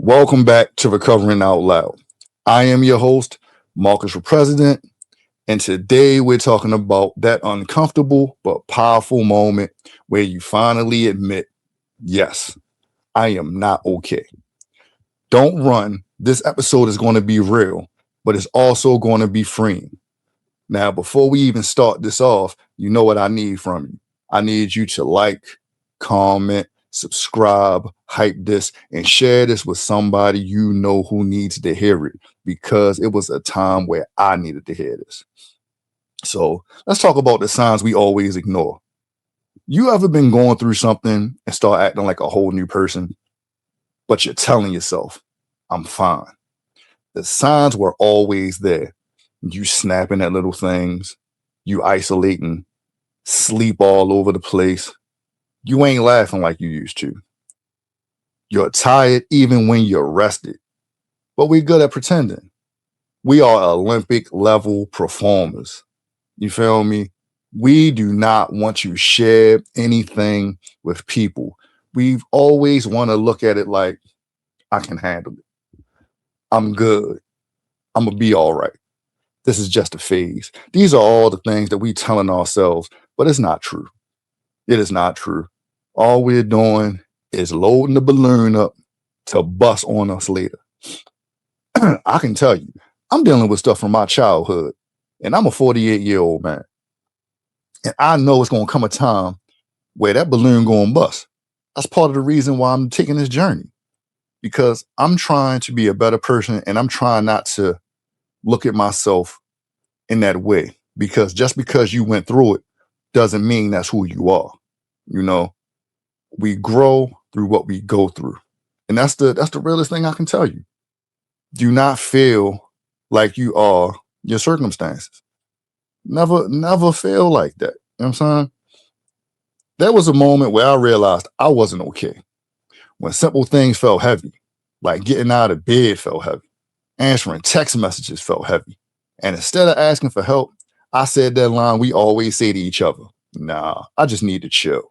Welcome back to Recovering Out Loud. I am your host, Marcus for President, and today we're talking about that uncomfortable but powerful moment where you finally admit, yes, I am not okay. Don't run. This episode is going to be real, but it's also going to be freeing. Now, before we even start this off, you know what I need from you. I need you to like, comment, subscribe, hype this, and share this with somebody you know who needs to hear it because it was a time where I needed to hear this. So let's talk about the signs we always ignore. You ever been going through something and start acting like a whole new person, but you're telling yourself, I'm fine. The signs were always there. You snapping at little things, you isolating, sleep all over the place. You ain't laughing like you used to. You're tired even when you're rested. But we're good at pretending. We are Olympic level performers. You feel me? We do not want to share anything with people. We've always want to look at it like, I can handle it. I'm good. I'm going to be all right. This is just a phase. These are all the things that we telling ourselves, but it's not true. It is not true. All we're doing is loading the balloon up to bust on us later. I can tell you, I'm dealing with stuff from my childhood, and I'm a 48-year-old man. And I know it's going to come a time where that balloon going to bust. That's part of the reason why I'm taking this journey, because I'm trying to be a better person, and I'm trying not to look at myself in that way, because just because you went through it doesn't mean that's who you are. You know, we grow through what we go through. And that's the realest thing I can tell you. Do not feel like you are your circumstances. Never feel like that. You know what I'm saying? There was a moment where I realized I wasn't okay. When simple things felt heavy, like getting out of bed felt heavy, answering text messages felt heavy. And instead of asking for help, I said that line we always say to each other. Nah, I just need to chill.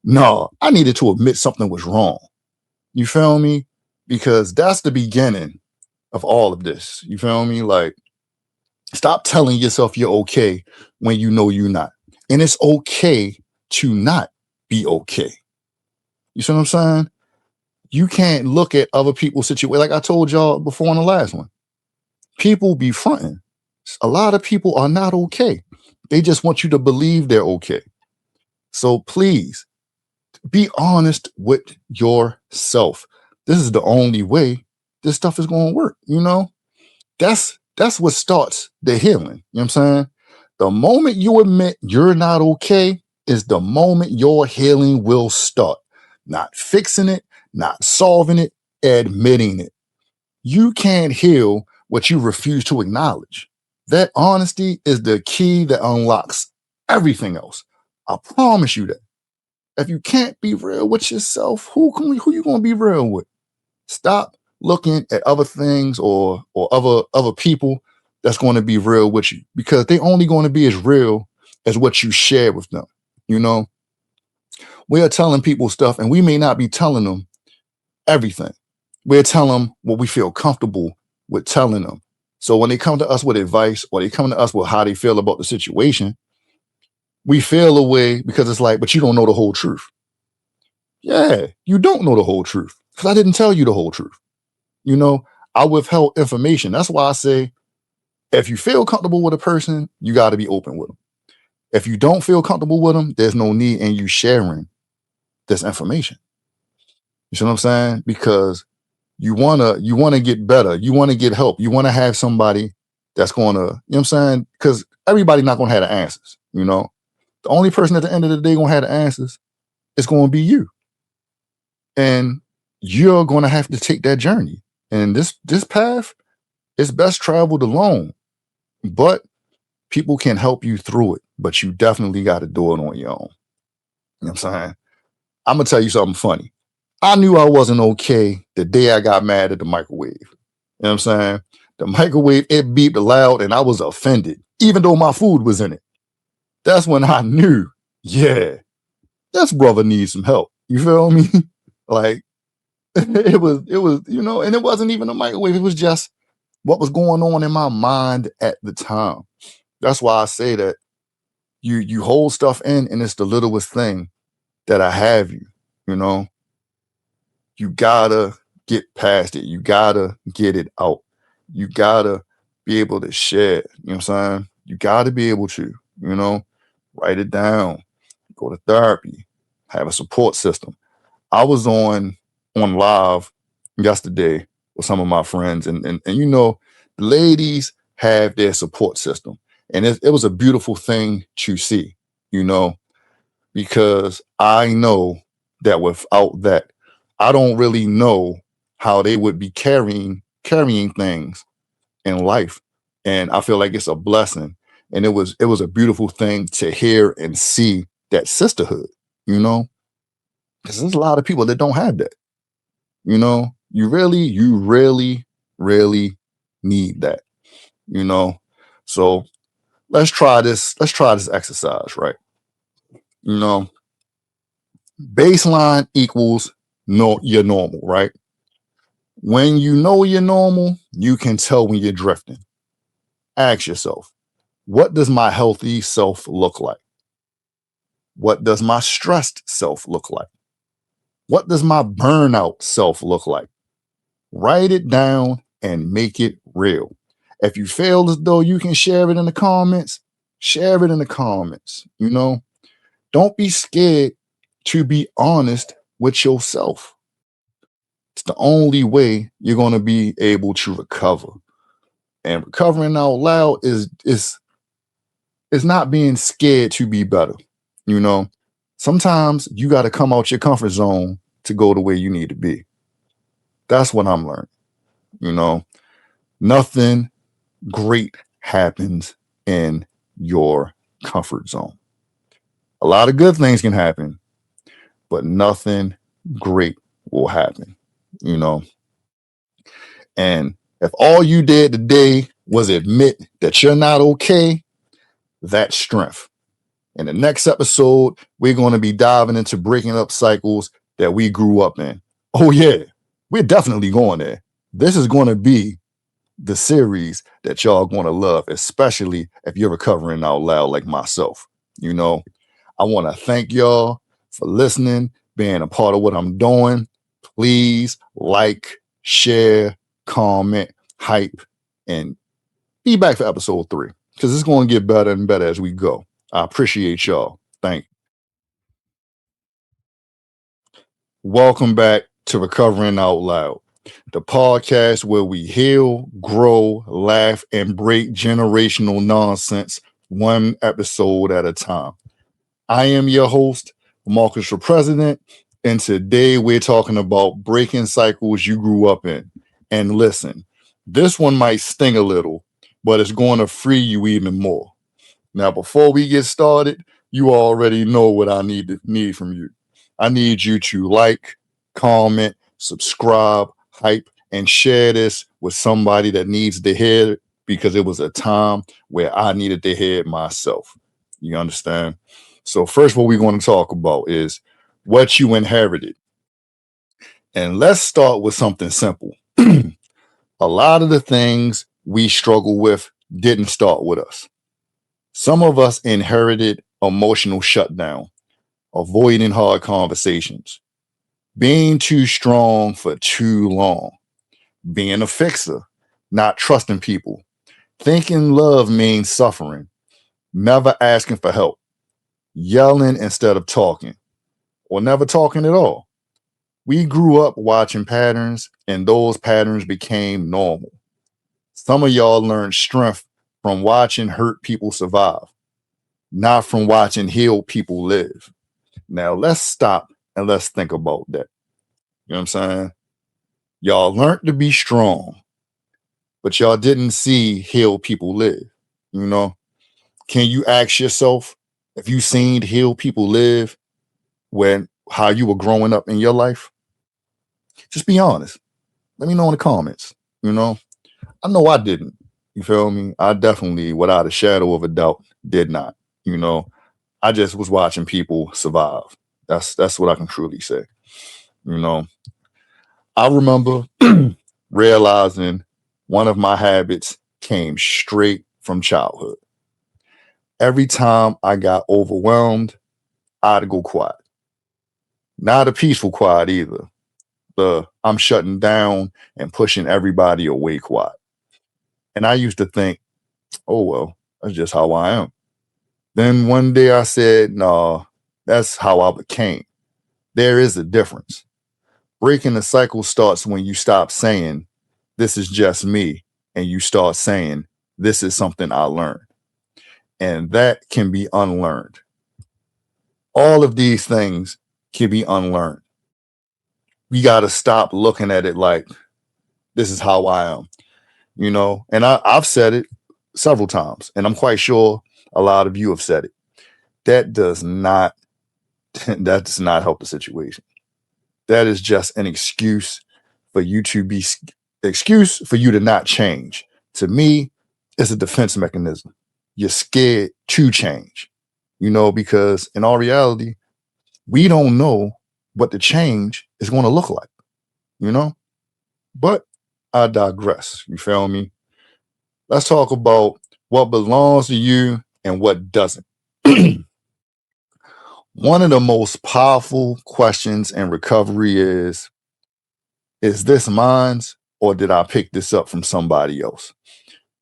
No, I needed to admit something was wrong. You feel me? Because that's the beginning of all of this. You feel me? Like, stop telling yourself you're okay when you know you're not. And it's okay to not be okay. You see what I'm saying? You can't look at other people's situation. Like I told y'all before on the last one. People be fronting. A lot of people are not okay. They just want you to believe they're okay. So please be honest with yourself. This is the only way this stuff is going to work. You know, that's what starts the healing. You know what I'm saying? The moment you admit you're not okay is the moment your healing will start. Not fixing it, not solving it, admitting it. You can't heal what you refuse to acknowledge. That honesty is the key that unlocks everything else. I promise you that. If you can't be real with yourself, who you gonna be real with? Stop looking at other things or other people that's going to be real with you, because they only going to be as real as what you share with them. You know, we are telling people stuff, and we may not be telling them everything. We're telling them what we feel comfortable with telling them. So when they come to us with advice, or they come to us with how they feel about the situation, we feel a way because it's like, but you don't know the whole truth. Yeah, you don't know the whole truth because I didn't tell you the whole truth. You know, I withheld information. That's why I say, if you feel comfortable with a person, you got to be open with them. If you don't feel comfortable with them, there's no need in you sharing this information. You see what I'm saying? Because you wanna get better. You want to get help. You want to have somebody that's gonna, you know what I'm saying? Because everybody not gonna have the answers. You know, the only person at the end of the day gonna have the answers is gonna be you, and you're gonna have to take that journey. And this path is best traveled alone, but people can help you through it. But you definitely got to do it on your own. You know what I'm saying? I'm gonna tell you something funny. I knew I wasn't okay the day I got mad at the microwave. You know what I'm saying? The microwave, it beeped loud and I was offended, even though my food was in it. That's when I knew, yeah, this brother needs some help. You feel me? Like, and it wasn't even a microwave. It was just what was going on in my mind at the time. That's why I say that you hold stuff in, and it's the littlest thing that I have you. You know, you gotta get past it. You gotta get it out. You gotta be able to share it. You know what I'm saying? You gotta be able to, write it down, go to therapy, have a support system. I was on live yesterday with some of my friends, and the ladies have their support system. And it was a beautiful thing to see, you know, because I know that without that, I don't really know how they would be carrying things in life. And I feel like it's a blessing. And it was a beautiful thing to hear and see that sisterhood, you know, because there's a lot of people that don't have that. You really, really need that, you know. So let's try this exercise, right? You know, baseline equals no your normal, right? When you know you're normal, you can tell when you're drifting. Ask yourself, what does my healthy self look like? What does my stressed self look like? What does my burnout self look like? Write it down and make it real. If you feel as though you can share it in the comments, share it in the comments. Don't be scared to be honest with yourself. It's the only way you're going to be able to recover. And recovering out loud is not being scared to be better. You know, Sometimes you got to come out your comfort zone to go the way you need to be. That's what I'm learning. You know, Nothing great happens in your comfort zone. A lot of good things can happen, but nothing great will happen, you know. And if all you did today was admit that you're not okay, that's strength. In the next episode, we're going to be diving into breaking up cycles that we grew up in. Oh, yeah, we're definitely going there. This is going to be the series that y'all going to love, especially if you're recovering out loud like myself. You know, I want to thank y'all for listening, being a part of what I'm doing. Please like, share, comment, hype, and be back for episode 3 because it's going to get better and better as we go. I appreciate y'all. Thank you. Welcome back to Recovering Out Loud, the podcast where we heal, grow, laugh, and break generational nonsense one episode at a time. I am your host, Marcus for President, and today we're talking about breaking cycles you grew up in. And listen, this one might sting a little, but it's going to free you even more. Now, before we get started, you already know what I need from you. I need you to like, comment, subscribe, hype, and share this with somebody that needs to hear it because it was a time where I needed to hear it myself. You understand? So first, what we're going to talk about is what you inherited. And let's start with something simple. A lot of the things we struggle with didn't start with us. Some of us inherited emotional shutdown, avoiding hard conversations, being too strong for too long, being a fixer, not trusting people, thinking love means suffering, never asking for help, yelling instead of talking, or never talking at all. We grew up watching patterns, and those patterns became normal. Some of y'all learned strength from watching hurt people survive, not from watching healed people live. Now let's stop and let's think about that. You know what I'm saying? Y'all learned to be strong, but y'all didn't see healed people live. You know, can you ask yourself if you seen healed people live when how you were growing up in your life? Just be honest. Let me know in the comments. You know, I know I didn't. You feel me? I definitely, without a shadow of a doubt, did not. You know, I just was watching people survive. That's what I can truly say. You know, I remember realizing one of my habits came straight from childhood. Every time I got overwhelmed, I'd go quiet. Not a peaceful quiet either. The I'm shutting down and pushing everybody away quiet. And I used to think, oh, well, that's just how I am. Then one day I said, no, that's how I became. There is a difference. Breaking the cycle starts when you stop saying, this is just me, and you start saying, this is something I learned. And that can be unlearned. All of these things can be unlearned. We got to stop looking at it like, this is how I am, And I've said it several times, and I'm quite sure a lot of you have said it. That does not that does not help the situation. That is just an excuse for you to be excuse for you to not change. To me, it's a defense mechanism. You're scared to change, because in all reality, we don't know what the change is going to look like, you know? But I digress. You feel me? Let's talk about what belongs to you and what doesn't. One of the most powerful questions in recovery is this mine's or did I pick this up from somebody else?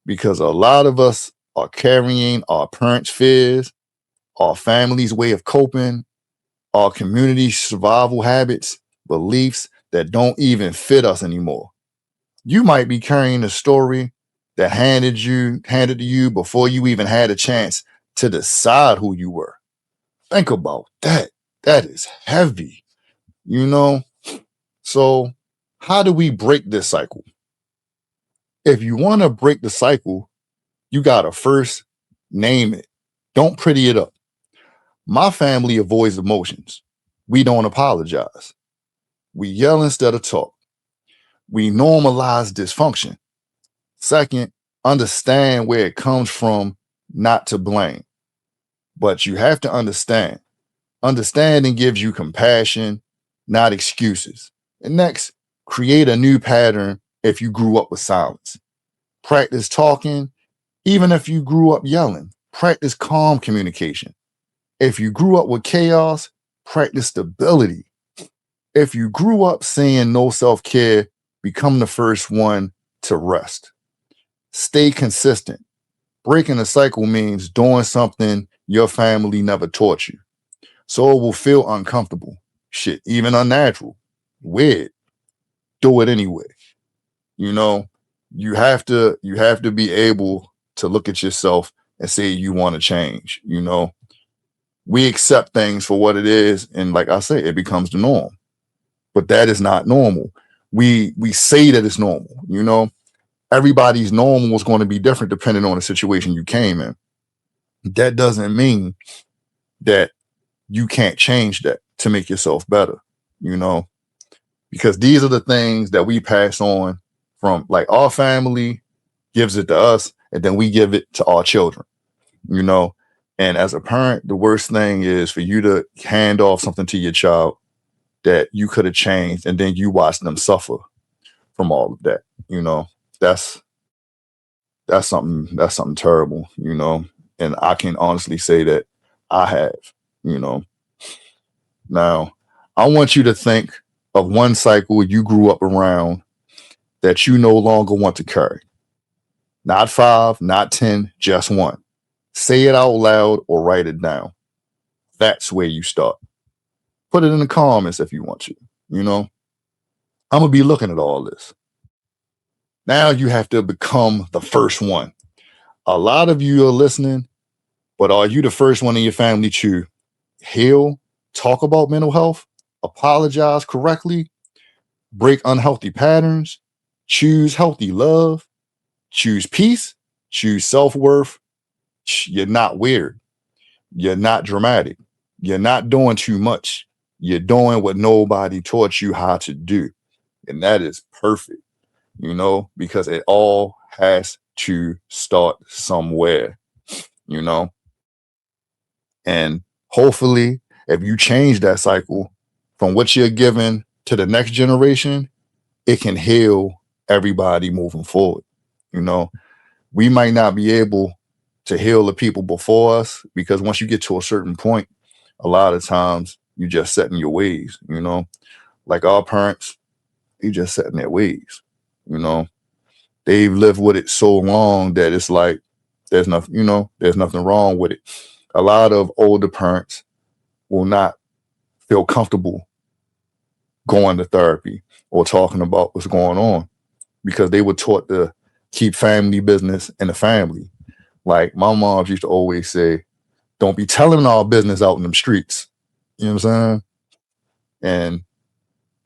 Because a lot of us are carrying our parents' fears, our family's way of coping, our community's survival habits, beliefs that don't even fit us anymore. You might be carrying a story that handed to you before you even had a chance to decide who you were. Think about that. That is heavy, you know? So, how do we break this cycle? If you want to break the cycle, you got to first name it. Don't pretty it up. My family avoids emotions. We don't apologize. We yell instead of talk. We normalize dysfunction. Second, understand where it comes from, not to blame. But you have to understand. Understanding gives you compassion, not excuses. And next, create a new pattern if you grew up with silence. Practice talking, even if you grew up yelling. Practice calm communication. If you grew up with chaos, practice stability. If you grew up saying no self-care, become the first one to rest. Stay consistent. Breaking the cycle means doing something your family never taught you. So it will feel uncomfortable. Shit, even unnatural. Weird. Do it anyway. You know, you have to be able to look at yourself and say you want to change. We accept things for what it is, and like I say, it becomes the norm. But that is not normal. We say that it's normal. Everybody's normal is going to be different depending on the situation you came in. That doesn't mean that you can't change that to make yourself better, you know, because these are the things that we pass on from, like, our family gives it to us, and then we give it to our children, you know. And as a parent, the worst thing is for you to hand off something to your child that you could have changed, and then you watch them suffer from all of that. That's that's something terrible. And I can honestly say that I have. You know, now I want you to think of one cycle you grew up around that you no longer want to carry. Not five, not 10, just one. Say it out loud or write it down. That's where you start. Put it in the comments if you want to. You know, I'm going to be looking at all this. Now you have to become the first one. A lot of you are listening, but are you the first one in your family to heal, talk about mental health, apologize correctly, break unhealthy patterns, choose healthy love, choose peace, choose self worth? You're not weird. You're not dramatic. You're not doing too much. You're doing what nobody taught you how to do. And that is perfect, because it all has to start somewhere, you know? And hopefully, if you change that cycle from what you're giving to the next generation, it can heal everybody moving forward. You know, we might not be able to heal the people before us because once you get to a certain point, a lot of times you just set in your ways, you know, like our parents, they just set in their ways, you know, they've lived with it so long that it's like there's nothing, you know, there's nothing wrong with it. A lot of older parents will not feel comfortable going to therapy or talking about what's going on because they were taught to keep family business in the family. Like my mom used to always say, don't be telling our business out in them streets. You know what I'm saying? And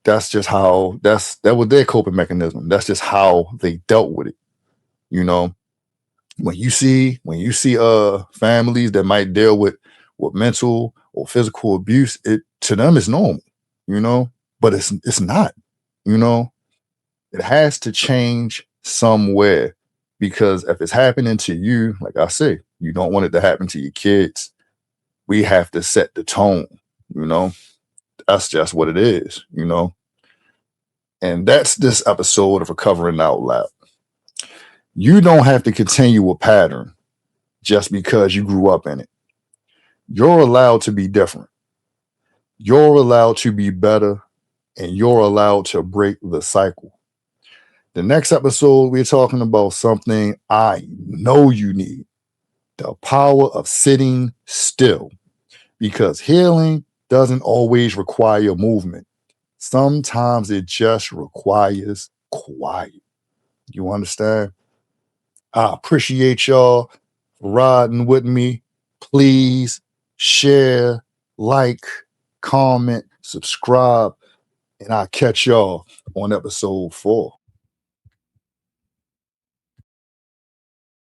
that's just how that was their coping mechanism. That's just how they dealt with it. You know, when you see families that might deal with mental or physical abuse, it to them is normal, you know, but it's not, you know. It has to change somewhere because if it's happening to you, like I say, you don't want it to happen to your kids. We have to set the tone, you know. That's just what it is, you know. And that's this episode of Recovering Out Loud. You don't have to continue a pattern just because you grew up in it. You're allowed to be different. You're allowed to be better, and you're allowed to break the cycle. The next episode, we're talking about something I know you need: the power of sitting still. Because healing doesn't always require movement. Sometimes it just requires quiet. You understand? I appreciate y'all riding with me. Please share, like, comment, subscribe, and I'll catch y'all on episode 4.